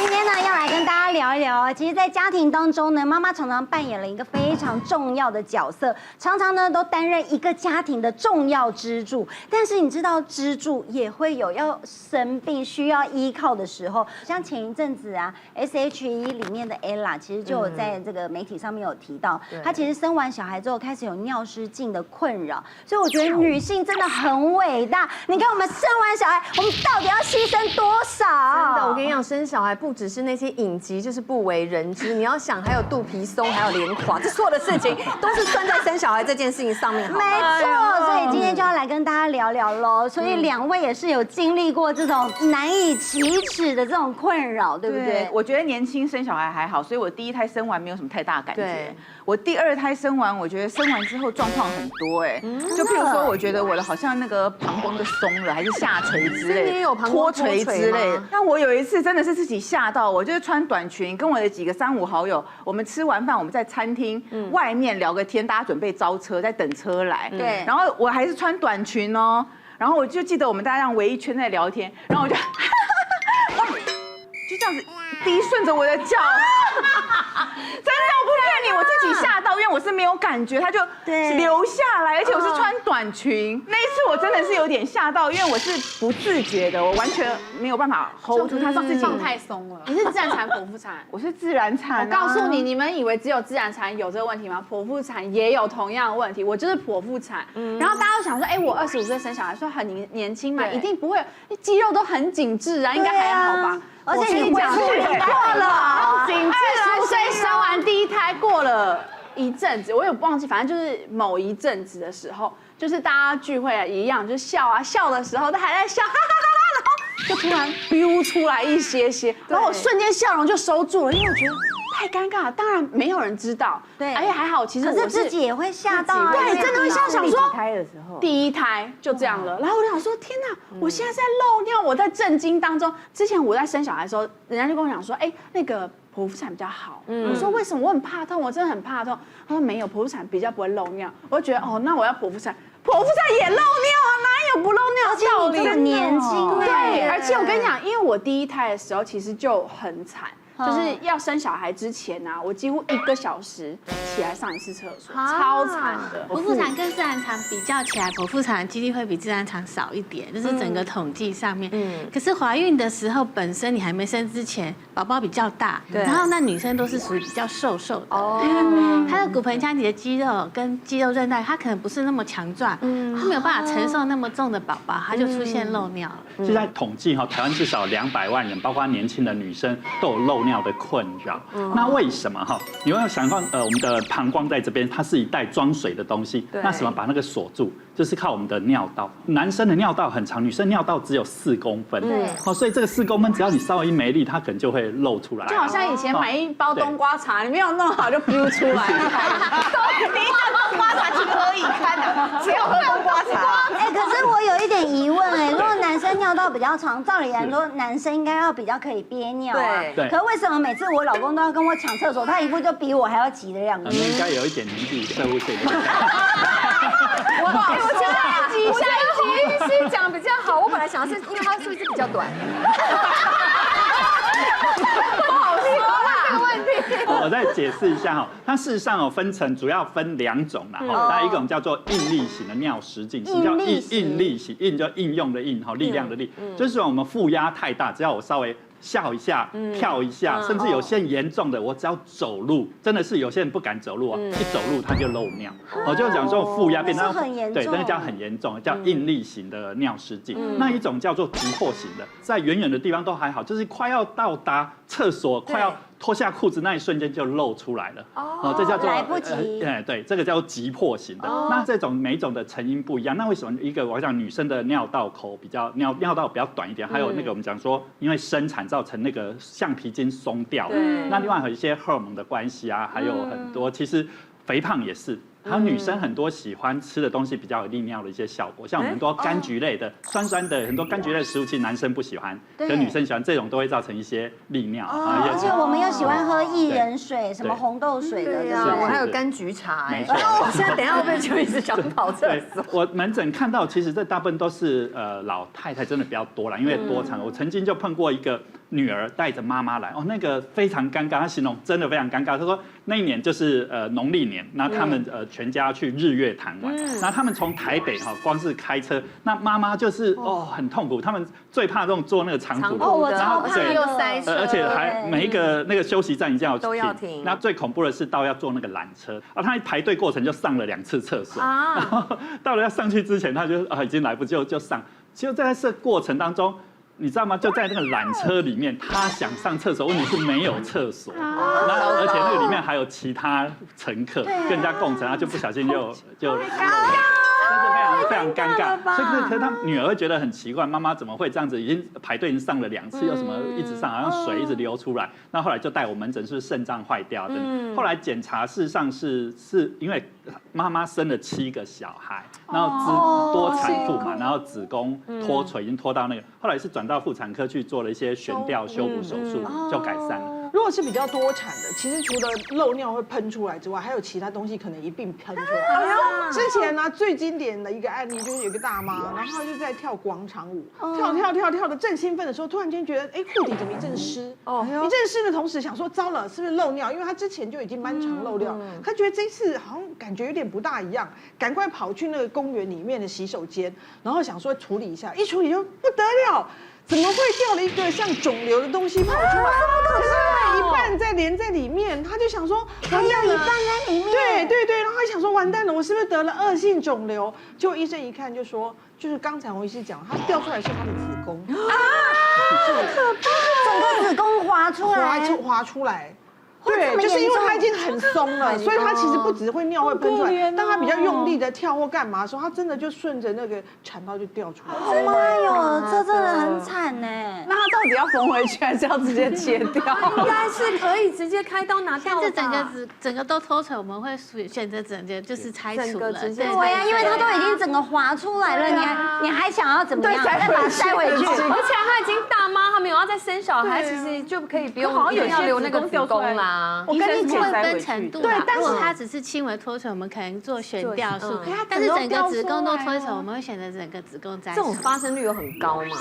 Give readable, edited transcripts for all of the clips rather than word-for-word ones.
今天呢，要来跟大家聊一聊啊。其实，在家庭当中呢，妈妈常常扮演了一个非常重要的角色，常常呢都担任一个家庭的重要支柱。但是你知道，支柱也会有要生病需要依靠的时候。像前一阵子啊 ，S.H.E 里面的 Ella 其实就有在这个媒体上面有提到，她其实生完小孩之后开始有尿失禁的困扰。所以我觉得女性真的很伟大。你看，我们生完小孩，我们到底要牺牲多少？真的，我跟你讲，生小孩不只是那些影集，就是不为人知。你要想，还有肚皮松，还有脸垮，这所有的事情都是算在生小孩这件事情上面。没错，所以今天就要来跟大家聊聊喽。所以两位也是有经历过这种难以启齿的这种困扰，对不对？我觉得年轻生小孩还好，所以我第一胎生完没有什么太大感觉。我第二胎生完，我觉得生完之后状况很多就譬如说，我觉得我的好像那个膀胱就松了，还是下垂之类的，脱垂之类的。但我有一次真的是自己吓到，我就是穿短裙，跟我的几个3、5好友，我们吃完饭，我们在餐厅外面聊个天，大家准备招车，在等车来。对，然后我还是穿短裙哦，然后我就记得我们大家这样围一圈在聊天，然后我就就这样子滴顺着我的脚。真的，我不骗你，我自己吓到，因为我是没有感觉，它就流下来，而且我是穿短裙。那一次我真的是有点吓到，因为我是不自觉的，我完全没有办法 hold 住它，自己放太松了。你是自然产剖腹产？我是自然产。我告诉你，你们以为只有自然产有这个问题吗？剖腹产也有同样的问题。我就是剖腹产，然后大家都想说，哎，我25岁生小孩，说很年轻嘛，一定不会，肌肉都很紧致啊，应该还好吧？而且你讲过了，紧致25岁生完第一胎过了一阵子，我也忘记，反正就是某一阵子的时候，就是大家聚会啊一样，就笑啊，笑的时候他还在笑，哈哈哈哈，然后就突然飙出来一些，然后我瞬间笑容就收住了，因为我觉得太尴尬了，当然没有人知道，对，而且还好，其实我自己也会吓到啊，对，真的会吓，想说第一胎胎就这样了，然后我就想说，天哪，我现在在漏尿，我在震惊当中。之前我在生小孩的时候，人家就跟我讲说，哎，那个剖腹产比较好。我说为什么？我很怕痛，我真的很怕痛。他说没有，剖腹产比较不会漏尿。我就觉得哦，那我要剖腹产。剖腹产也漏尿啊，哪有不漏尿的道理？而且你年轻，对，而且我跟你讲，因为我第一胎的时候其实就很惨。就是要生小孩之前啊，我几乎1个小时起来上一次厕所，超惨的。剖腹产跟自然产比较起来，剖腹产的几率会比自然产少一点，就是整个统计上面。可是怀孕的时候，本身你还没生之前，宝宝比较大，然后那女生都是属于比较瘦的，她的骨盆腔体的肌肉跟肌肉韧带，她可能不是那么强壮，她没有办法承受那么重的宝宝，她就出现漏尿了。现在统计哈，台湾至少200万人，包括年轻的女生都有漏尿的困扰。那为什么哈？你要想看我们的膀胱在这边，它是一袋装水的东西，那什么把那个锁住？就是靠我们的尿道。男生的尿道很长，女生尿道只有4公分。对，所以这个4公分，只要你稍微一没力，它可能就会漏出来。就好像以前买一包冬瓜茶，你没有弄好就飙出来了。你一讲冬瓜茶情何以堪啊？谁要喝冬瓜茶？哎，可是我有一点疑问哎，如果男生尿道比较长，照理来说男生应该要比较可以憋尿啊。对。可是为什么每次我老公都要跟我抢厕所，他一副就比我还要急的样子？应该有一点年纪，社会性。我觉得下一集是讲比较好。我本来想的是，因为它是不是比较短？不好说啦，这个问题。我再解释一下哈，它事实上主要分2种啦哈，那一种叫做应力型的尿失禁，什么叫应力型？应就应用的应哈，力量的力，就是说我们负压太大，只要我稍微笑一下、跳一下，甚至有些严重的，我只要走路，真的是有些人不敢走路啊，一走路他就漏尿。我就讲说负压变成对，那个叫很严重，叫应力型的尿失禁。那一种叫做急迫型的，在远远的地方都还好，就是快要到达厕所，快要脱下裤子那一瞬间就露出来了。这叫做来不及。对，这个叫做急迫型的。那这种每一种的成因不一样。那为什么一个我讲女生的尿道口比较尿道比较短一点？还有那个我们讲说，因为生产造成那个橡皮筋松掉。那另外还有一些荷尔蒙的关系啊，还有很多其实肥胖也是。还有女生很多喜欢吃的东西比较有利尿的一些效果，像很多柑橘类的、酸酸的很多柑橘类的食物，其实男生不喜欢，可女生喜欢，这种都会造成一些利尿。而且我们又喜欢喝薏仁水、什么红豆水的，对啊，我还有柑橘茶。没错，我现在等一下会不会就一直想跑厕所？我门诊看到，其实这大部分都是老太太，真的比较多啦，因为多产。我曾经就碰过一个女儿带着妈妈来，那个非常尴尬，他形容真的非常尴尬。他说那一年就是农历年，那他们全家去日月潭玩，然后他们从台北光是开车，那妈妈就是很痛苦，他们最怕这种坐那个长途我超怕的，又塞车，而且还每一个那个休息站一定要都要停。那最恐怖的是到要坐那个缆车他排队过程就上了2次厕所然后到了要上去之前，他就已经来不及就上，其实在这过程当中。你知道吗？就在那个缆车里面，他想上厕所，问题是没有厕所，而且那个里面还有其他乘客跟人家共乘，他就不小心就非常尴尬，所以可是他女儿会觉得很奇怪，妈妈怎么会这样子？已经排队已经上了2次，又什么一直上，好像水一直流出来。那后来就带我门诊，是肾脏坏掉的。后来检查，事实上是因为妈妈生了7个小孩，然后多产妇嘛，然后子宫脱垂，已经脱到那个，后来是转到妇产科去做了一些悬吊修补手术，就改善了。如果是比较多产的，其实除了漏尿会喷出来之外，还有其他东西可能一并喷出来。之前呢，最经典的一个案例就是有一个大妈，然后她就在跳广场舞，跳的正兴奋的时候，突然间觉得，裤底怎么一阵湿？一阵湿的同时想说，糟了，是不是漏尿？因为她之前就已经蛮常漏尿，她觉得这次好像感觉有点不大一样，赶快跑去那个公园里面的洗手间，然后想说处理一下，一处理就不得了。怎么会掉了一个像肿瘤的东西跑出来？可是那一半连在里面，他就想说还有一半在里面。对，然后他想说完蛋了，我是不是得了恶性肿瘤？结果医生一看就说，就是刚才洪医师讲，他掉出来是他的子宫整个子宫滑出来。对，就是因为他已经很松了，所以他其实不只会尿会喷出来，当他比较用力的跳或干嘛的时候，他真的就顺着那个产道就掉出来。妈哟，这真的很惨呢。那他到底要缝回去，还是要直接切掉？应该是可以直接开刀拿掉的。整个都脱垂，我们会选择整个就是拆除了。对呀，因为它都已经整个滑出来了，你还想要怎么样？再把它塞回去？而且他已经大妈，他没有要再生小孩，其实就可以不用要留那个子宫啦。我跟你讲，会分程度啦。但如果它只是轻微脱垂，我们可能做悬吊术；但是整个子宫都脱垂，我们会选择整个子宫摘除。这种发生率有很高吗？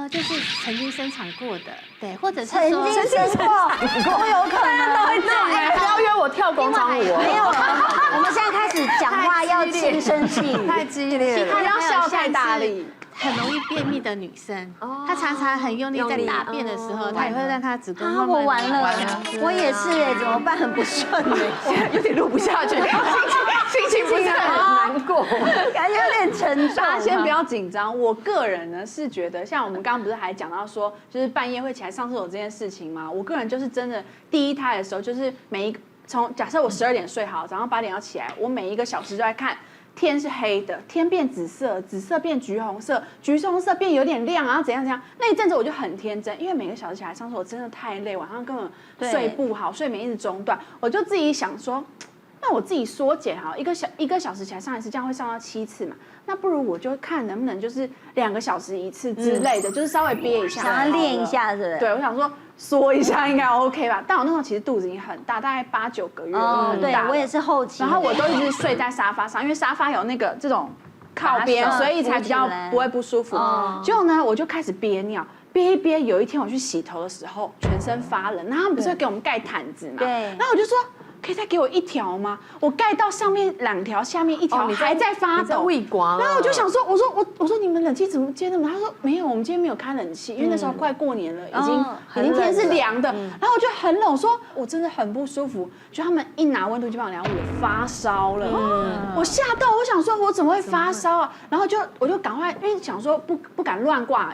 就是曾经生产过的，对，或者是曾经生过，都有可能都会这样。不要约我跳广场舞。没有，我们现在开始讲话要轻声细语，太激烈了，不要笑太大力。很容易便秘的女生，她常常很用力在大便的时候，她也会让她子宫慢慢我完了，我也是怎么办？很不顺有点录不下去，心情不是很难过，感觉有点沉重。大家先不要紧张，我个人呢是觉得，像我们刚刚不是还讲到说，就是半夜会起来上厕所这件事情吗？我个人就是真的第一胎的时候，就是假设我12点睡好，早上8点要起来，我每1个小时都在看。天是黑的，天变紫色，紫色变橘红色，橘红色变有点亮，然后怎样怎样。那一阵子我就很天真，因为每个小时起来上厕所真的太累，晚上根本睡不好，睡眠一直中断。我就自己想说，那我自己缩减好，一个小时起来上一次，这样会上到7次嘛？那不如我就看能不能就是2个小时1次之类的，就是稍微憋一下，想要练一下，是不是？对，我想说缩一下应该 OK 吧。但我那时候其实肚子已经很大，大概8、9个月很大。对，我也是后期。然后我都一直睡在沙发上，因为沙发有这种靠边，所以才比较不会不舒服。结果呢，我就开始憋尿。憋一憋，有一天我去洗头的时候，全身发冷，然后他们不是会给我们盖毯子嘛？对。然后我就说，可以再给我1条吗？我盖到上面2条，下面1条还在发抖。胃刮。然后我就想说，我说你们冷气怎么接那么？他说没有，我们今天没有开冷气，因为那时候快过年了，已经天是凉的。然后我就很冷，我说我真的很不舒服。就他们一拿温度计帮我量，我发烧了。我吓到，我想说我怎么会发烧啊？然后我就赶快，因为想说不敢乱挂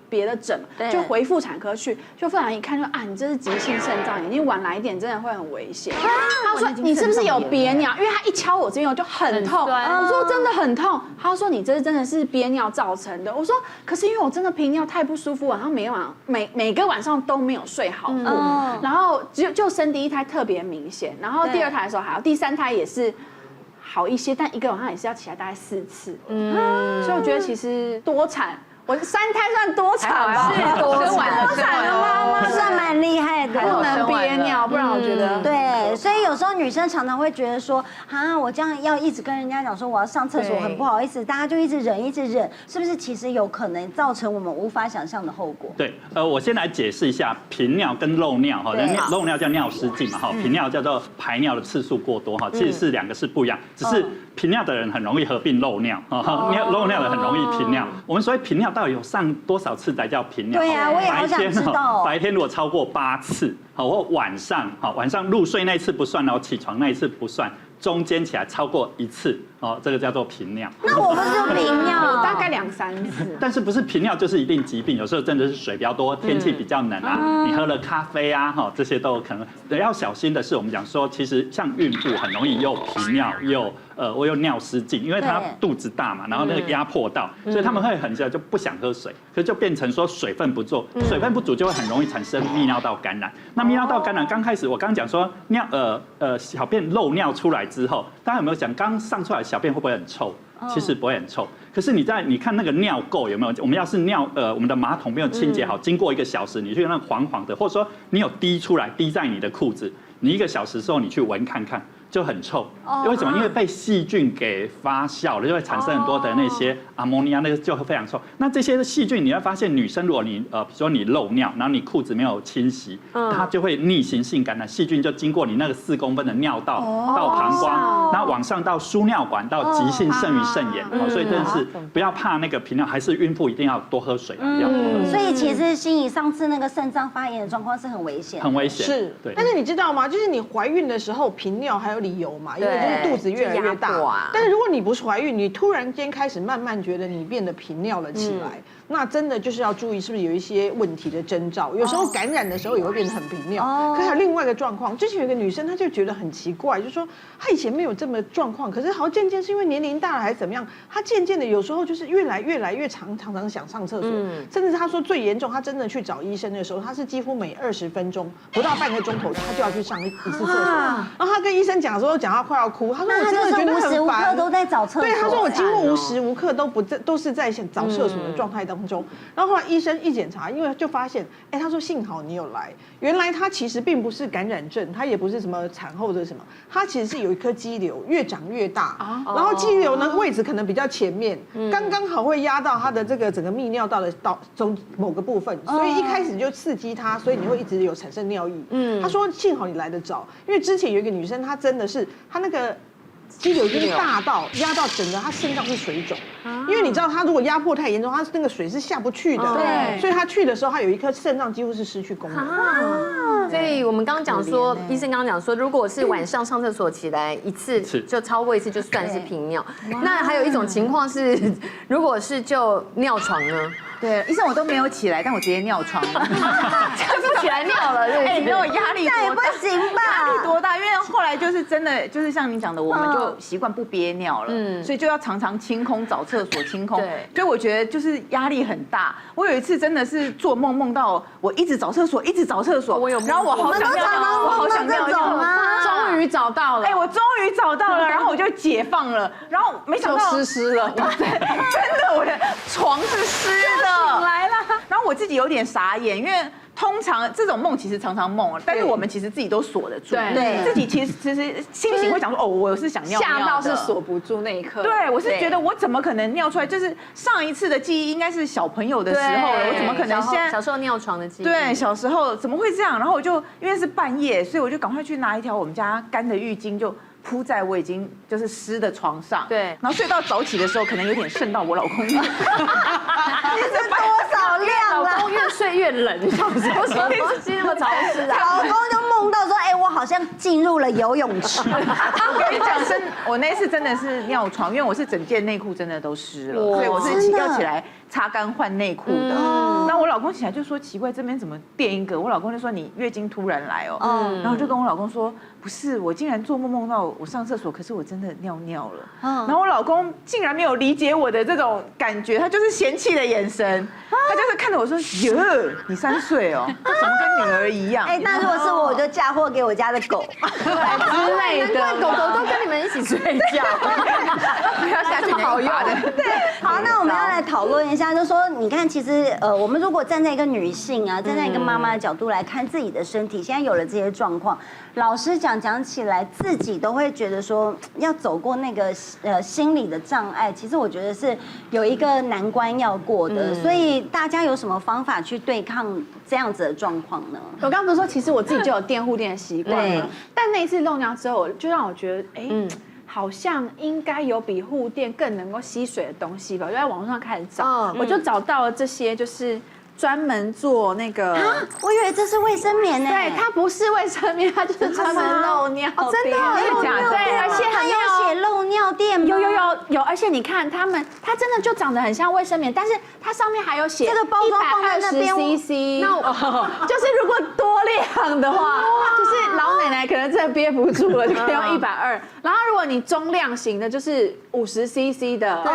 别的诊，就回妇产科去，就妇产一看就你这是急性肾脏炎，你晚来一点真的会很危险。他说你是不是有憋尿？因为他一敲我这边我就很痛，我说真的很痛。他说你这真的是憋尿造成的。我说可是因为我真的频尿太不舒服，晚上每个晚上都没有睡好过，然后就生第1胎特别明显，然后第2胎的时候还有，第3胎也是。好一些，但1个晚上也是要起来大概4次，所以我觉得其实多产，我3胎算多产吧，是多产的妈妈算蛮厉害的，不能憋尿，不然我觉得对，对，所以有时候女生常常会觉得说，啊，我这样要一直跟人家讲说我要上厕所，很不好意思，大家就一直忍，是不是？其实有可能造成我们无法想象的后果。对，我先来解释一下频尿跟漏尿哈，漏尿叫尿失禁嘛哈，频尿叫做排尿的次数过多哈，其实是两个是不一样，只是频尿的人很容易合并漏尿哈，漏尿的很容易频尿。我们所谓频尿到底有上多少次才叫频尿？对呀，我也好想知道。白天如果超过8次，好，或晚上入睡那一次不算哦，起床那一次不算，中间起来超过1次哦，这个叫做频尿。那我不是就频尿？大概2、3次。但是不是频尿就是一定疾病，有时候真的是水比较多，天气比较冷啊，你喝了咖啡啊，这些都有可能。要小心的是，我们讲说，其实像孕妇很容易又频尿又尿失禁，因为她肚子大嘛，然后那个压迫到，所以他们会很就不想喝水，可是就变成说水分不足，水分不足就会很容易产生泌尿道感染。那泌尿道感染刚开始我刚刚讲说小便漏尿出来之后，大家有没有想刚上出来小便会不会很臭？其实不会很臭，可是你看那个尿垢有没有？我们要是我们的马桶没有清洁好，经过1个小时，你去那黄黄的，或者说你有滴出来滴在你的裤子，你1个小时之后你去闻看看。就很臭，为什么？因为被细菌给发酵了，就会产生很多的那些阿摩尼亚，那个就会非常臭。那这些细菌，你会发现女生如果你比如说你漏尿，然后你裤子没有清洗，它就会逆行性感染，细菌就经过你那个4公分的尿道到膀胱，然后往上到输尿管到急性肾盂肾炎，所以真的是不要怕那个频尿，还是孕妇一定要多喝水，要多喝水。所以其实心怡上次那个肾脏发炎的状况是很危险，很危险。是，对。但是你知道吗？就是你怀孕的时候频尿还有理由嘛，因为就是肚子越来越大。但是如果你不是怀孕，你突然间开始慢慢觉得你变得频尿了起来，那真的就是要注意是不是有一些问题的征兆。有时候感染的时候也会变得很频尿。可是还有另外一个状况，之前有一个女生，她就觉得很奇怪，就说她以前没有这么状况，可是好像渐渐是因为年龄大了还是怎么样，她渐渐的有时候就是越来越常想上厕所，甚至她说最严重，她真的去找医生的时候，她是几乎每20分钟不到半个钟头，她就要去上一次厕所。然后她跟医生讲的时候，讲她快要哭，她说我真的觉得很烦，无时无刻都在找厕所。对，她说我几乎无时无刻都是在找厕所的状态当中。然后后来医生一检查，因为就发现，他说幸好你有来，原来他其实并不是感染症，他也不是什么产后的什么，他其实是有一颗肌瘤越长越大，然后肌瘤呢位置可能比较前面，刚刚好会压到他的这个整个泌尿道的中某个部分，所以一开始就刺激他，所以你会一直有产生尿意。他说幸好你来得早，因为之前有一个女生，她真的是她那个肌瘤已经大到压到整个她肾脏是水肿，因为你知道她如果压迫太严重，她那个水是下不去的，对，所以她去的时候，她有一颗肾脏几乎是失去功能。所以我们刚刚讲说，医生刚刚讲说，如果是晚上上厕所起来1次就超过1次，就算是频尿。那还有一种情况是，如果是就尿床呢？对，医生我都没有起来，但我直接尿床了，就是起来尿了。你知道我压力多大？这也不行吧？压力多大？因为后来就是真的，就是像你讲的，我们就习惯不憋尿了，所以就要常常清空找厕所清空。所以我觉得就是压力很大。我有一次真的是做梦到我一直找厕所，一直找厕所，然后我好想尿尿，我好想尿尿，终于找到了。我终于找到了，然后我就解放了，然后没想到湿了，真的我的床是湿的。来了，然后我自己有点傻眼，因为通常这种梦其实常常梦，但是我们其实自己都锁得住，对，自己其实心情会想说，我是想尿尿的，吓到是锁不住那一刻。对，我是觉得我怎么可能尿出来？就是上一次的记忆应该是小朋友的时候了，我怎么可能现在小时候尿床的记忆？对，小时候怎么会这样？然后我就因为是半夜，所以我就赶快去拿一条我们家干的浴巾就铺在我已经就是湿的床上，对，然后睡到早起的时候，可能有点渗到我老公。你是多少量啦？老公越睡越冷，小时候什么东西那么潮湿啊？老公就梦到说，我好像进入了游泳池。我跟你讲，我那次真的是尿床，因为我是整件内裤真的都湿了，所以我是要起来擦干换内裤的。那我老公起来就说奇怪，这边怎么垫一个？我老公就说你月经突然来哦，然后就跟我老公说不是，我竟然做梦到我上厕所，可是我真的尿尿了。然后我老公竟然没有理解我的这种感觉，他就是嫌弃的眼神，他就是看着我说哟，你3岁哦，怎么跟女儿一样？那如果是我就嫁祸给我家的狗之类的，狗狗都跟你们一起睡觉，不要下去好用的。对，好，那我们要来讨论一下。下，就说你看，其实我们如果站在一个女性啊，站在一个妈妈的角度来看自己的身体，现在有了这些状况，老实讲起来，自己都会觉得说要走过那个心理的障碍，其实我觉得是有一个难关要过的。所以大家有什么方法去对抗这样子的状况呢？我刚不是说，其实我自己就有垫护垫的习惯嘛，但那一次漏尿之后，就让我觉得，好像应该有比护垫更能够吸水的东西吧，我就在网络上开始找，我就找到了这些，就是专门做那个。我以为这是卫生棉呢。对，它不是卫生棉，它就是专门漏尿垫。真的真的假的？对，而且它有写漏尿垫吗？有，而且你看它真的就长得很像卫生棉，但是它上面还有写这个包装放在那边120cc， 就是如果多量的话，就是老奶奶可能真的憋不住了，就可以用120。然后如果你中量型的，就是50cc 的，对。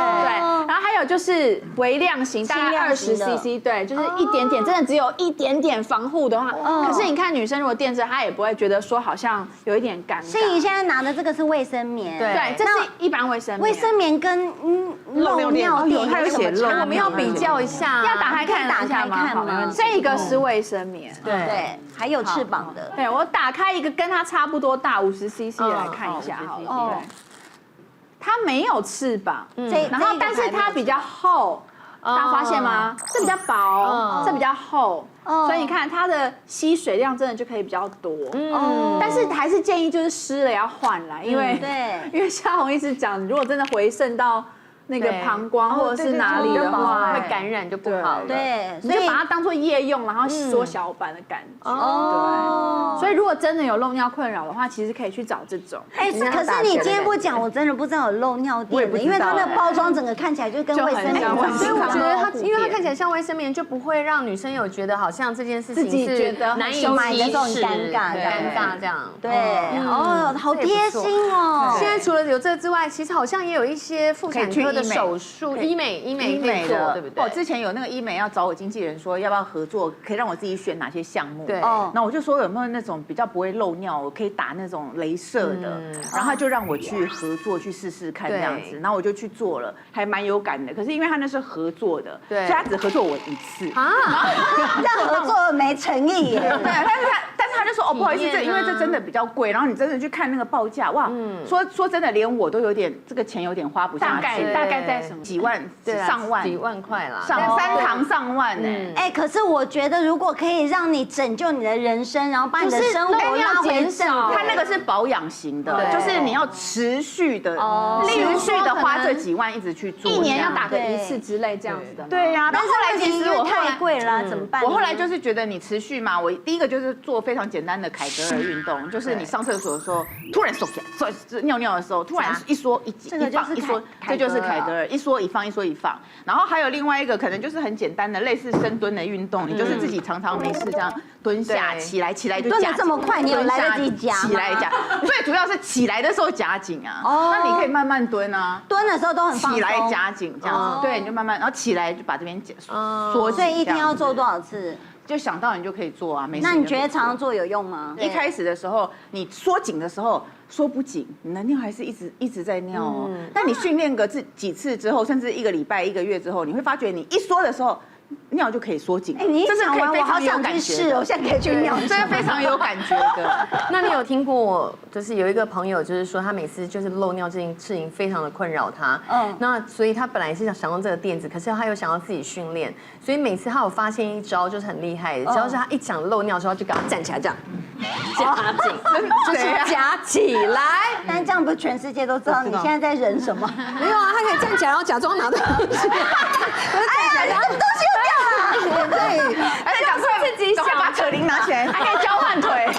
然后还有就是微量型，大概20cc， 对，就是一点点，真的只有一点点防护的话。可是你看女生如果垫着，她也不会觉得说好像有一点尴尬。所以你现在拿的这个是卫生棉，对，这是一般卫生棉。卫生棉跟漏尿垫它有写漏，我们要比较一下，要打开看打开看吗？这个是卫生棉，对，还有翅膀的。对，我打开一个跟它差不多大50cc 的来看一下好了。对，它没有翅膀，然后但是它比较厚，大家发现吗？这比较薄，这比较厚，所以你看它的吸水量真的就可以比较多。但是还是建议就是湿了要换来，因为像洪医师讲，如果真的回渗到那个膀胱或者是哪里的话，会感染就不好了。对，你就把它当做夜用，然后缩小版的感觉。对，所以如果真的有漏尿困扰的话，其实可以去找这种。可是你今天不讲，我真的不知道有漏尿垫的，因为它的包装整个看起来就跟卫生棉一样。所以我觉得它，因为它看起来像卫生棉，就不会让女生有觉得好像这件事情是难以买的这种尴尬这样。对，好贴心哦。现在除了有这之外，其实好像也有一些妇产科的手术、医美可以做，对不对？我之前有那个医美要找我经纪人说要不要合作，可以让我自己选哪些项目。对，那我就说有没有那种比较不会漏尿，我可以打那种雷射的，然后他就让我去合作去试试看这样子，然后我就去做了，还蛮有感的。可是因为他那是合作的，所以他只合作我一次啊，这合作没诚意耶。对，但是他就说不好意思，因为这真的比较贵，然后你真的去看那个报价，哇，说真的，连我都有点这个钱有点花不下去，大概在什么几万、上万、几万块啦，3堂上万呢。可是我觉得如果可以让你拯救你的人生，然后把你的生活拉回正轨，它那个是保养型的，就是你要持续的花这几万一直去做，一年要打个1次之类这样子的。对呀，但是后来其实我太贵了，怎么办？我后来就是觉得你持续嘛，我第一个就是做非常简单的凯格尔运动，就是你上厕所的时候突然缩起来，尿尿的时候突然一缩一放一缩，这就是凯格尔，一缩一放一缩一放。然后还有另外一个可能就是很简单的类似深蹲的运动，你就是自己常常没事这样蹲下起来就蹲得这么快，你有来得及夹吗？起来夹，最主要是起来的时候夹紧啊。那你可以慢慢蹲啊，蹲的时候都很放松，起来夹紧这样子，对，你就慢慢，然后起来就把这边缩紧。所以一天要做多少次？就想到你就可以做啊，没事。那你觉得常常做有用吗？一开始的时候，你缩紧的时候缩不紧，你的尿还是一直在尿哦。但你训练个几次之后，甚至1个礼拜、1个月之后，你会发觉你一缩的时候，尿就可以缩紧。你这是可以非常有感觉的，我现在可以去尿，这是非常有感觉的。那你有听过，就是有一个朋友，就是说他每次就是漏尿这件事情非常的困扰他。那所以他本来是想用这个垫子，可是他又想要自己训练，所以每次他有发现一招，就是很厉害的，只要是他一想漏尿的时候，就给他站起来这样。夹紧，就是夹起来。但这样不是全世界都知道你现在在忍什么？没有啊，他可以站起来，然后假装拿东西。哎呀，东西又掉了。对，而且赶快自己想把扯铃拿起来，还可以交换腿。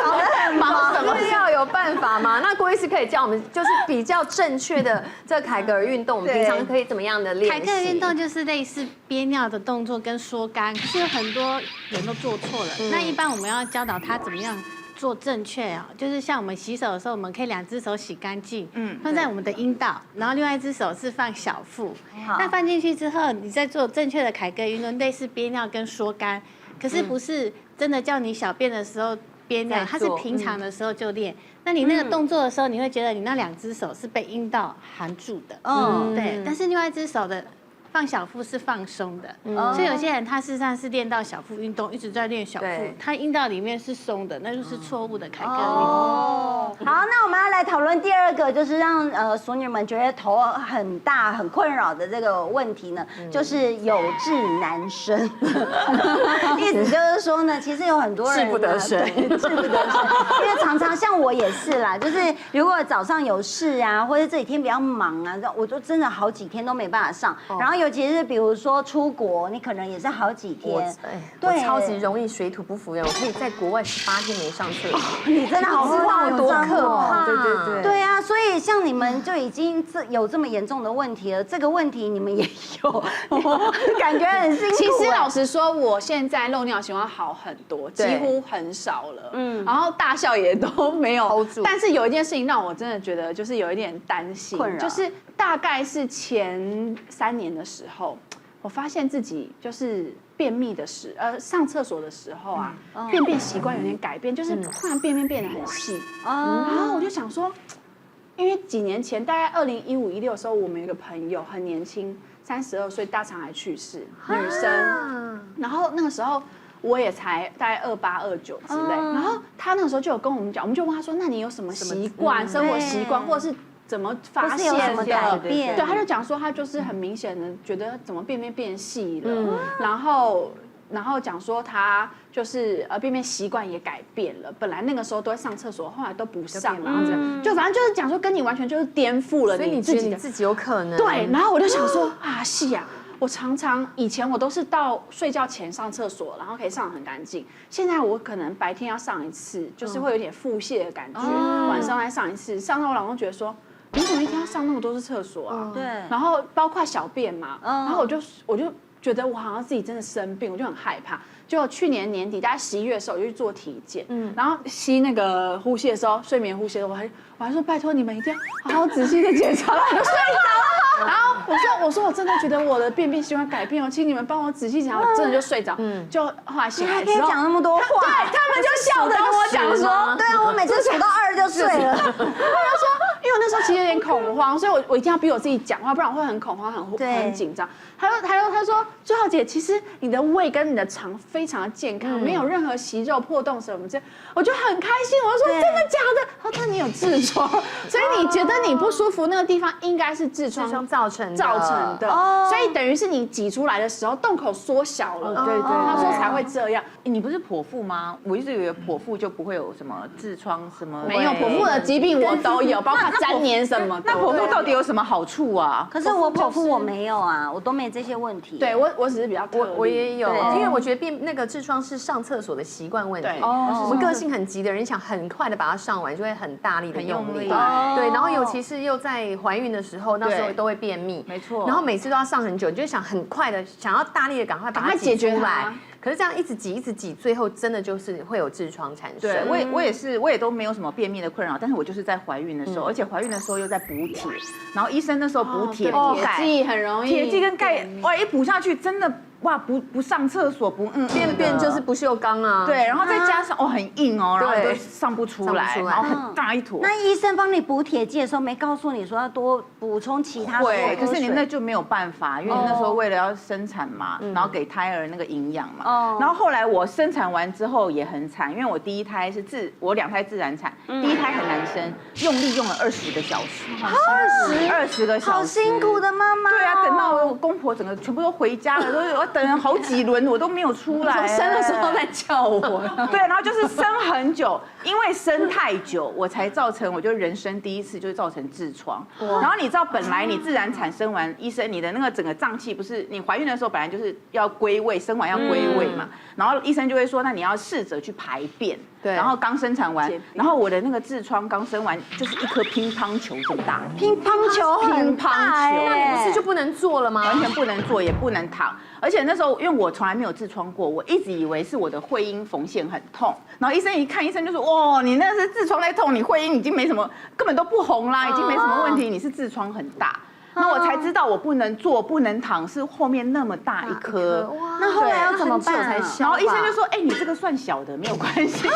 搞得很忙，什么要有办法嘛？那郭医师可以教我们，就是比较正确的这个凯格尔运动，我们平常可以怎么样的练习？凯格尔运动就是类似憋尿的动作跟缩肛，可是有很多人都做错了。那一般我们要教导他怎么样做正确啊，就是像我们洗手的时候，我们可以2只手洗干净，放在我们的阴道，然后另外1只手是放小腹。那放进去之后，你再做正确的凯格尔运动，类似憋尿跟缩肛，可是不是真的叫你小便的时候憋尿，它是平常的时候就练。那你那个动作的时候，你会觉得你那2只手是被阴道含住的，对。但是另外1只手的放小腹是放松的，所以有些人他事实上是练到小腹运动，一直在练小腹，他阴道里面是松的，那就是错误的凯格力。好，那我们要来讨论第二个，就是让熟女们觉得头很大、很困扰的这个问题呢，就是有志难伸。意思就是说呢，其实有很多人志不得伸，志不得伸，因为常常像我也是啦，就是如果早上有事啊，或者这几天比较忙啊，我就真的好几天都没办法上。然后尤其是比如说出国，你可能也是好几天。我超级容易水土不服人，我可以在国外18天没上厕所。你真的好知道有多可怕。对。对啊，所以像你们就已经有这么严重的问题了，这个问题你们也有，感觉很辛苦。其实老实说，我现在漏尿情况好很多，几乎很少了。然后大笑也都没有 hold 住。但是有一件事情让我真的觉得就是有一点担心，就是大概是前3年的时候，我发现自己就是便秘的上厕所的时候啊，便习惯有点改变，就是突然便变得很细。然后我就想说，因为几年前大概2015、16的时候，我们有一个朋友很年轻，32岁大肠癌去世，女生。然后那个时候我也才大概28、29之类。然后他那个时候就有跟我们讲，我们就问他说：“那你有什么习惯、生活习惯，或者是怎么发现的改变？”对，他就讲说他就是很明显的觉得怎么变细了，然后讲说他就是便习惯也改变了，本来那个时候都会上厕所，后来都不上，然后就反正就是讲说跟你完全就是颠覆了你自己，所以你自己有可能对。然后我就想说啊，是呀。我常常以前我都是到睡觉前上厕所，然后可以上得很干净。现在我可能白天要上一次，就是会有点腹泻的感觉，晚上再上一次。上到我老公觉得说，你怎么一天要上那么多次厕所啊？对。然后包括小便嘛，然后我就觉得我好像自己真的生病，我就很害怕。就去年年底，大概11月的时候，我就去做体检，然后吸那个呼吸的时候，睡眠呼吸的时候，我还说拜托你们一定要好好仔细的检查，然后我就睡着了。然后我说我真的觉得我的便秘习惯改变了，请你们帮我仔细检查，我真的就睡着。就后来醒来之后，还可以讲那么多话，对，他们就笑着跟我讲说，对啊，我每次数到2就睡了。他就说，因为我那时候其实有点恐慌，所以我一定要逼我自己讲话，不然我会很恐慌、很紧张。他说，朱浩姐，其实你的胃跟你的肠非常的健康，没有任何息肉破洞什么之类，我就很开心。我就说真的假的？他说你有痔疮，所以你觉得你不舒服那个地方应该是痔疮造成的，所以等于是你挤出来的时候洞口缩小了。对，他说才会这样。你不是剖腹吗？我一直以为剖腹就不会有什么痔疮什么。没有，剖腹的疾病我都有，包括粘连什么的。那剖腹到底有什么好处啊？可是我剖腹我没有啊，我都没这些问题。对我只是比较特例，我也有，因为我觉得那个痔疮是上厕所的习惯问题。我们个性很急的人，想很快的把它上完，就会很大力的用力。对，然后尤其是又在怀孕的时候，那时候都会便秘，没错。然后每次都要上很久，你就想很快的想要大力的赶快把它解决出来。可是这样一直挤，最后真的就是会有痔疮产生。对，我也都没有什么便秘的困扰，但是我就是在怀孕的时候，而且怀孕的时候又在补铁，然后医生那时候补铁补钙，铁剂很容易，铁剂跟钙，哇，一补下去真的。哇，不上厕所不便就是不锈钢啊，对，然后再加上很硬哦，然后都上不出来，然后很大一坨。那医生帮你补铁剂的时候，没告诉你说要多补充其他的？会，可是你那就没有办法，因为那时候为了要生产嘛，然后给胎儿那个营养嘛。然后后来我生产完之后也很惨，因为我第一胎我2胎自然产，第一胎很难生，用力用了20个小时，20个小时，好辛苦的妈妈。对啊，等到我公婆整个全部都回家了，都等了好几轮，我都没有出来。生的时候在叫我。对，然后就是生很久，因为生太久，我才造成我就人生第一次就是造成痔疮。然后你知道，本来你自然产生完，医生你的那个整个脏器不是你怀孕的时候本来就是要归位，生完要归位嘛，然后医生就会说，那你要试着去排便。对，然后刚生产完，然后我的那个痔疮刚生完，就是一颗乒乓球这么大。乒乓球很大哎，那你不是就不能做了吗？完全不能做，也不能躺。而且那时候因为我从来没有痔疮过，我一直以为是我的会阴缝线很痛。然后医生一看，医生就说：“哇，你那是痔疮在痛，你会阴已经没什么，根本都不红啦，已经没什么问题，你是痔疮很大。”那我才知道我不能坐不能躺，是后面那么大一颗。那后来要怎么办？然后医生就说：“哎，你这个算小的，没有关系。”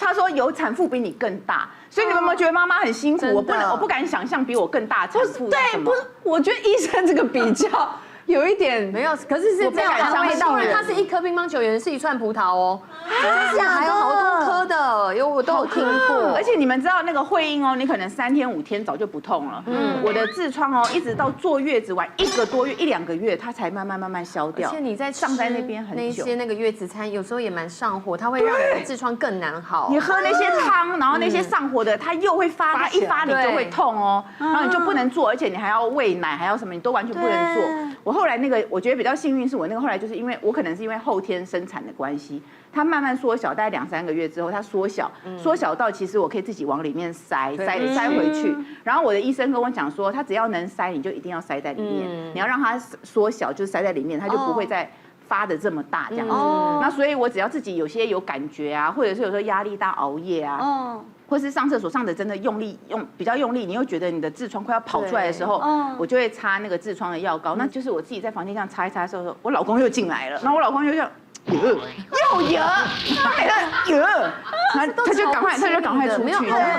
他说有产妇比你更大，所以你们有没有觉得妈妈很辛苦？我不敢想象比我更大的产妇。对，不是，我觉得医生这个比较有一点没有，可是是没有安慰到人。它是一颗乒乓球，有人是一串葡萄哦，还有好多颗的，我都有听过。而且你们知道那个会阴哦，你可能3天5天早就不痛了。我的痔疮哦，一直到坐月子完1个多月1-2个月，它才慢慢消掉。而且你在上在那边很久，那些那个月子餐有时候也蛮上火，它会让你的痔疮更难好。你喝那些汤，然后那些上火的，它又会发，它一发你就会痛哦，然后你就不能做，而且你还要喂奶，还要什么，你都完全不能做。我后来那个，我觉得比较幸运，是我那个后来就是因为我可能是因为后天生产的关系，它慢慢缩小，大概2-3个月之后，它缩小到其实我可以自己往里面塞回去。然后我的医生跟我讲说，它只要能塞，你就一定要塞在里面，你要让它缩小，就塞在里面，它就不会再发的这么大这样子。那所以我只要自己有些有感觉啊，或者是有时候压力大、熬夜啊，或是上厕所上的真的比较用力，你又觉得你的痔疮快要跑出来的时候，我就会擦那个痔疮的药膏。那就是我自己在房间这样擦一擦的时候，我老公又进来了，然后我老公就这样。又有，他就赶快出去，没有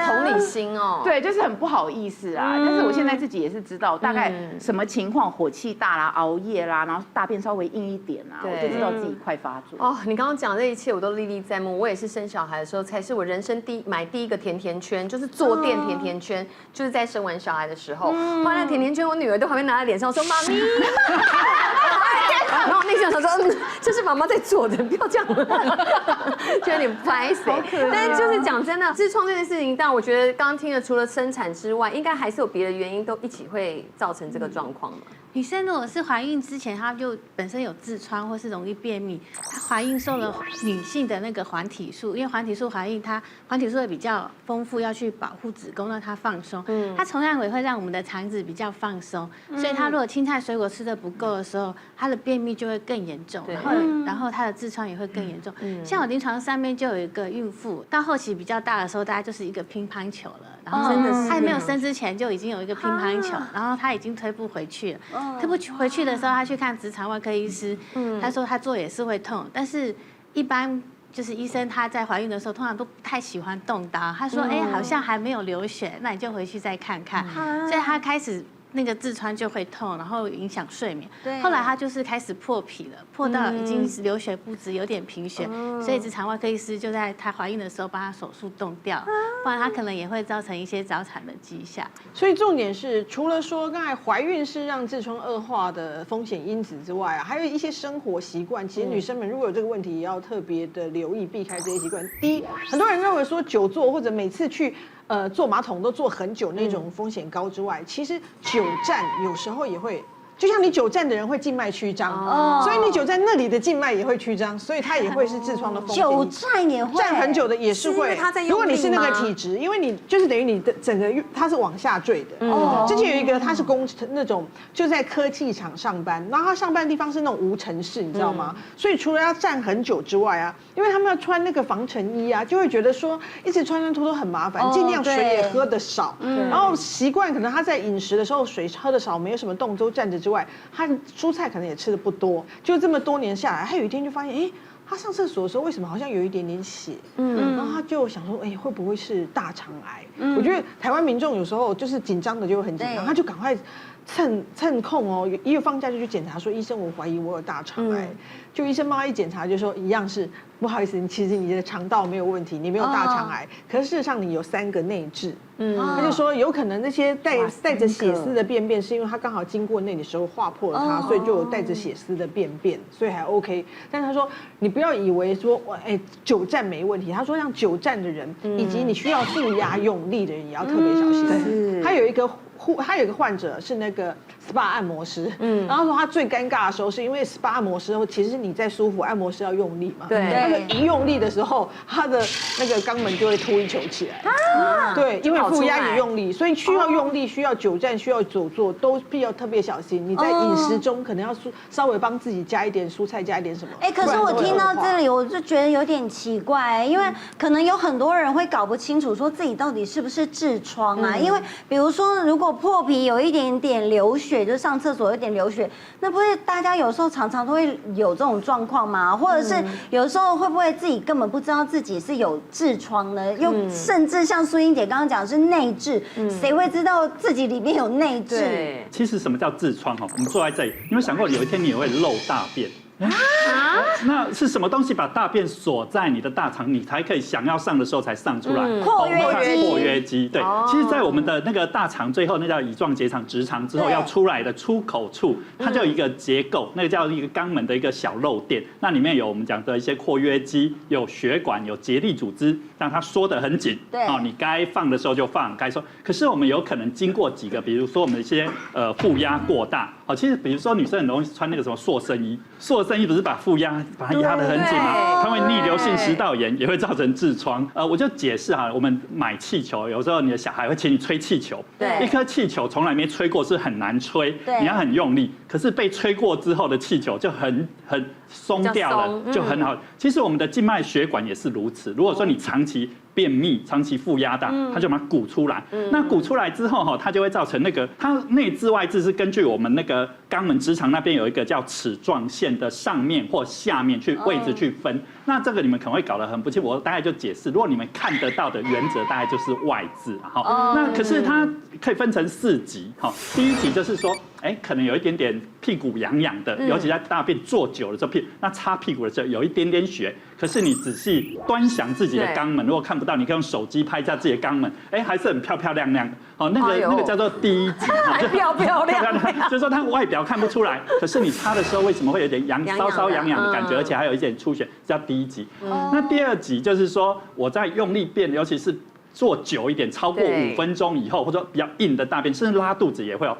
同理心哦。对，就是很不好意思啊。但是我现在自己也是知道大概什么情况，火气大啦、熬夜啦，然后大便稍微硬一点啊，我就知道自己快发作。哦，你刚刚讲这一切我都历历在目。我也是生小孩的时候，才是我人生买第一个甜甜圈，就是坐垫甜甜圈，就是在生完小孩的时候，后来甜甜圈我女儿都还会拿在脸上说妈咪。然后我内心想说，这是妈妈在做的，不要这样，就有点拍谁。但是就是讲真的，痔疮这件事情，但我觉得刚刚听了，除了生产之外，应该还是有别的原因，都一起会造成这个状况嘛。女生如果是怀孕之前，她就本身有痔疮或是容易便秘，她怀孕受了女性的那个黄体素，因为黄体素怀孕，它黄体素会比较丰富，要去保护子宫，让它放松。它同样也会让我们的肠子比较放松，所以她如果青菜水果吃的不够的时候，她的便秘就会更严重，然后她的痔疮也会更严重。像我临床上面就有一个孕妇，到后期比较大的时候，大概就是一个乒乓球了。然后她还没有生之前就已经有一个乒乓球，然后她已经推不回去了。推不回去的时候，她去看直肠外科医师，她说她做也是会痛，但是一般就是医生她在怀孕的时候通常都不太喜欢动刀。她说好像还没有流血，那你就回去再看看。所以她开始那个痔疮就会痛，然后影响睡眠。后来她就是开始破皮了，破到已经流血不止，有点贫血，所以直肠外科医师就在她怀孕的时候帮她手术冻掉，不然她可能也会造成一些早产的迹象。所以重点是，除了说刚才怀孕是让痔疮恶化的风险因子之外啊，还有一些生活习惯，其实女生们如果有这个问题，也要特别的留意，避开这些习惯。第一，很多人认为说久坐或者每次去坐马桶都坐很久那种风险高之外，其实久站有时候也会。就像你久站的人会静脉曲张，所以你久站那里的静脉也会曲张，所以它也会是痔疮的风险。久站也会，站很久的也是会。如果你是那个体质，因为你就是等于你的整个它是往下坠的。之前有一个他是那种就在科技厂上班，然后他上班的地方是那种无尘室，你知道吗？所以除了要站很久之外啊，因为他们要穿那个防尘衣啊，就会觉得说一直穿脱很麻烦，尽量水也喝得少，然后习惯可能他在饮食的时候水喝得少，没有什么动都站着之外，他蔬菜可能也吃的不多，就这么多年下来，他有一天就发现，他上厕所的时候为什么好像有一点点血？然后他就想说，会不会是大肠癌？我觉得台湾民众有时候就是紧张的就会很紧张，他就赶快趁空哦，一有放假就去检查，说医生我怀疑我有大肠癌，就医生帮他一检查就说一样是不好意思，其实你的肠道没有问题，你没有大肠癌，可是事实上你有3个内痔。他就说有可能那些带着血丝的便便，是因为他刚好经过那里的时候划破了它，所以就有带着血丝的便便，所以还 OK。但是他说你不要以为说久站没问题，他说像久站的人以及你需要负压用力的人也要特别小心。他有一个患者是那个 SPA 按摩师，然后说他最尴尬的时候是因为 SPA 按摩师其实你在舒服，按摩师要用力嘛，对，一用力的时候，他的那个肛门就会凸一球起来，对，因为负压也用力，所以需要用力，需要久站，需要久坐，都必要特别小心。你在饮食中可能要稍微帮自己加一点蔬菜，加一点什么。可是我听到这里，我就觉得有点奇怪，因为可能有很多人会搞不清楚，说自己到底是不是痔疮啊？因为比如说，如果破皮有一点点流血。血，就上厕所有点流血，那不是大家有时候常常都会有这种状况吗？或者是有时候会不会自己根本不知道自己是有痔疮呢？又甚至像苏英姐刚刚讲的是内痔，谁会知道自己里面有内痔？对，其实什么叫痔疮？哈，我们坐在这里，你有没有想过有一天你也会漏大便？那是什么东西把大便锁在你的大肠，你才可以想要上的时候才上出来？括约肌。对，其实，在我们的那个大肠最后那叫乙状结肠、直肠之后要出来的出口处，它就有一个结构，那个叫一个肛门的一个小漏垫，那里面有我们讲的一些括约肌，有血管，有结缔组织，让它缩得很紧。对，你该放的时候就放，该收。可是我们有可能经过几个，比如说我们一些负压过大，其实比如说女生很容易穿那个什么塑身衣，塑身衣不是把负压把它压得很紧吗？它会逆流性食道炎，也会造成痔疮。我就解释哈，我们买气球，有时候你的小孩会请你吹气球，对，一颗气球从来没吹过是很难吹，对，你要很用力。可是被吹过之后的气球就很松掉了，就很好。其实我们的静脉血管也是如此。如果说你长期便秘、长期负压大，它就把它鼓出来。那鼓出来之后哈，它就会造成那个它内痔外痔是根据我们那个肛门直肠那边有一个叫齿状线的上面或下面去位置去分。那这个你们可能会搞得很不清楚，我大概就解释。如果你们看得到的原则，大概就是外痔哈。那可是它可以分成4级哈。第一级就是说，可能有一点点屁股痒痒的，尤其在大便坐久了之后，那擦屁股的时候有一点点血。可是你仔细端详自己的肛门，如果看不到，你可以用手机拍一下自己的肛门，还是很漂漂亮亮的。那个叫做第一级，漂亮，就是说它外表看不出来，可是你擦的时候为什么会有点稍稍痒痒的感觉，而且还有一点出血，叫第一级。那第2级就是说我在用力便，尤其是坐久一点，超过5分钟以后，或者比较硬的大便，甚至拉肚子也会有，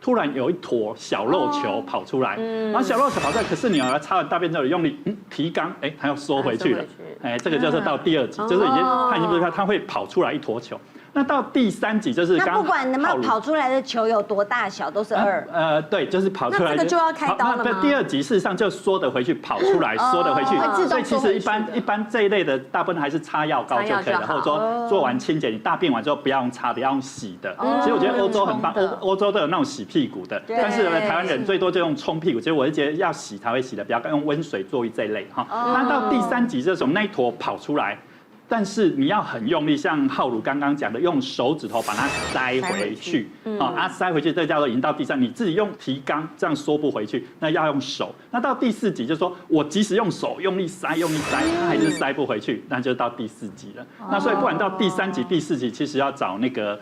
突然有一坨小肉球跑出来，然后小肉球跑出来，可是你要擦完大便之后用力提肛，它要缩回去了，这个就是到第2级，就是它已经不是它会跑出来一坨球。那到第3级就是那不管能不能跑出来的球有多大小，都是2。对，就是跑出来。那这个就要开刀了吗？第2级事实上就缩得回去，跑出来，缩得回去。所以其实一般这一类的大部分还是擦药膏就可以了，或者说做完清洁，你大便完之后不要用擦的，要用洗的。其实我觉得欧洲很棒，欧洲都有那种洗屁股的，但是台湾人最多就用冲屁股。其实我是觉得要洗才会洗的，不要用温水坐浴这一类哈。那到第3级这种那一坨跑出来。但是你要很用力，像浩儒刚刚讲的，用手指头把它塞回去，塞回去，这叫做已经到第3，你自己用提肛这样缩不回去，那要用手。那到第4级，就是说我即使用手用力塞，它还是塞不回去，那就到第4级了。那所以不管到第3级、第4级，其实要找那个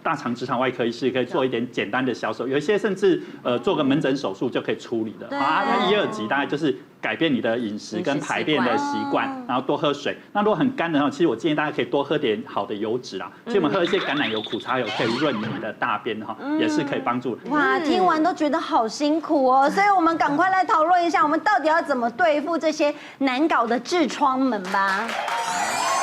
大肠直肠外科医师，可以做一点简单的小手，有一些甚至做个门诊手术就可以处理的。那1、2级大概就是改变你的饮食跟排便的习惯，然后多喝水。那如果很干的话，其实我建议大家可以多喝点好的油脂啦。其实我们喝一些橄榄油、苦茶油，可以润你的大便哈，也是可以帮助。哇，听完都觉得好辛苦哦，所以我们赶快来讨论一下，我们到底要怎么对付这些难搞的痔疮们吧。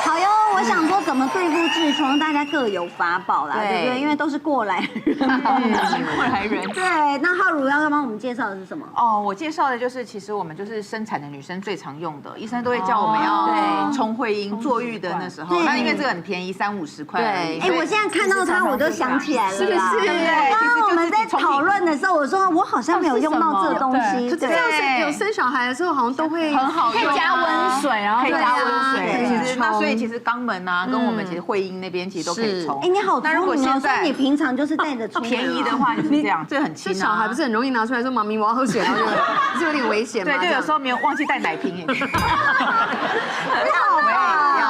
好哟，我想说怎么对付痔疮，大家各有法宝啦，对不对？因为都是过来人，过来人。对，那浩儒要帮我们介绍的是什么？我介绍的就是其实我们就是生产的女生最常用的，医生都会叫我们要冲会阴坐浴的那时候，那因为这个很便宜，30-50块而已。我现在看到它我就想起来了，是不是？刚刚我们在讨论的时候，我说我好像没有用到这个东西，就这样有生小孩的时候好像都会很好用，可以加温水，然后可以加温水。其实那所以其实肛门啊，跟我们其实会阴那边其实都可以冲。你好聪明哦，所以你平常就是带着冲。便宜的话就是这样，这很轻啊。小孩不是很容易拿出来说妈咪我要喝水，然后就有点危险嘛。对，就有时候没有忘记带奶瓶也。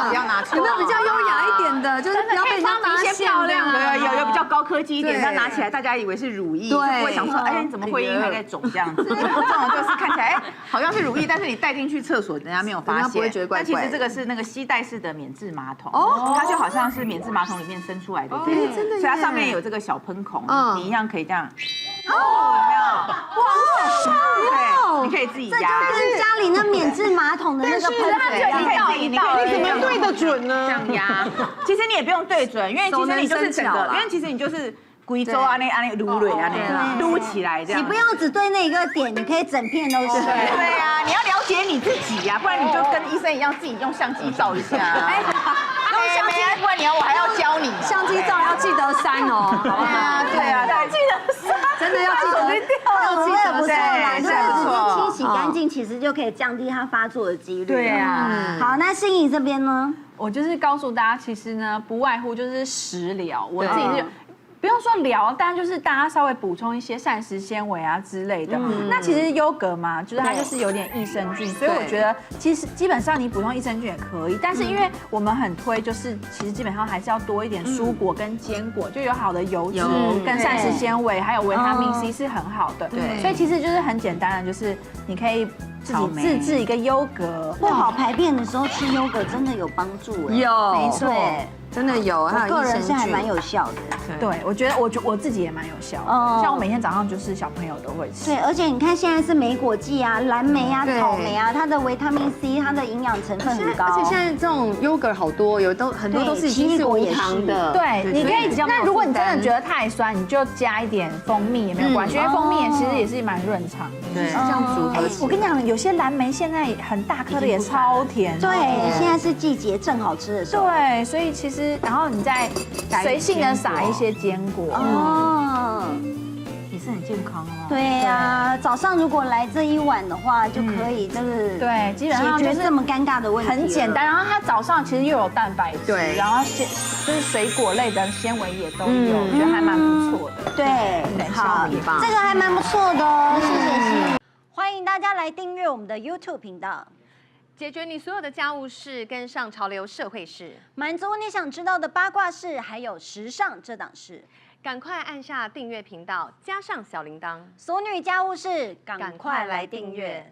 不要拿错，那比较优雅一点的，就是不要被人家发现漂亮啊。有比较高科技一点，那拿起来大家以为是乳液，就不会想说你怎么会阴还在肿这样子。这种就是看起来好像是乳液，但是你带进去厕所，人家没有发现，不会觉得怪怪。但其实这个是那个吸带式的免治马桶，它就好像是免治马桶里面伸出来的这样，所以它上面有这个小喷孔，你一样可以这样。有没有？哇，对，你可以自己压。这就跟家里那免治马桶的那个喷水，你可以自己倒，你怎么对得准呢？这样压，其实你也不用对准，因为其实你就是整个，因为其实你就是贵州啊那撸蕊啊那撸起来这样。你不用只对那个点，你可以整片都是。对啊，你要了解你自己呀，不然你就跟医生一样，自己用相机照一下。用相机，不然我还要教你。相机照要记得删哦。对啊，记得删。真的要记得这个不错啦，这对个直接是清洗干净，其实就可以降低它发作的几率。对啊好，那心怡这边呢？我就是告诉大家，其实呢，不外乎就是食疗，我自己就。不用说聊，但就是大家稍微补充一些膳食纤维啊之类的。那其实优格嘛，就是它就是有点益生菌，所以我觉得其实基本上你补充益生菌也可以，但是因为我们很推，就是其实基本上还是要多一点蔬果跟坚果，就有好的油脂跟膳食纤维，还有维他命 C 是很好的。对，所以其实就是很简单的，就是你可以自己自制一个优格，不好排便的时候吃优格真的有帮助哎。有，没错。真的有，我还有个人是还益生菌蛮有效的。对，我觉得我自己也蛮有效的，像我每天早上就是小朋友都会吃。对，而且你看现在是莓果季啊，蓝莓啊、草莓啊，它的维他命 C， 它的营养成分很高。而且现在这种优格好多，很多都是已经是无糖的。对，你可以比较。那如果你真的觉得太酸，你就加一点蜂蜜也没有关系，因为蜂蜜其实也是蛮润肠的。对，这样组合。我跟你讲，有些蓝莓现在很大颗的也超甜。对，现在是季节正好吃的时候。对，所以其实然后你再随性的撒一些坚果，也是很健康哦。对呀，早上如果来这一碗的话，就可以就是对，基本上解决这么尴尬的问题。很简单，然后它早上其实又有蛋白质，对，然后就是水果类的纤维也都有，我觉得还蛮不错的。对，好，这个还蛮不错的哦，谢谢。欢迎大家来订阅我们的 YouTube 频道。解决你所有的家务事，跟上潮流社会事，满足你想知道的八卦事，还有时尚这档事。赶快按下订阅频道，加上小铃铛，俗女家务事，赶快来订阅。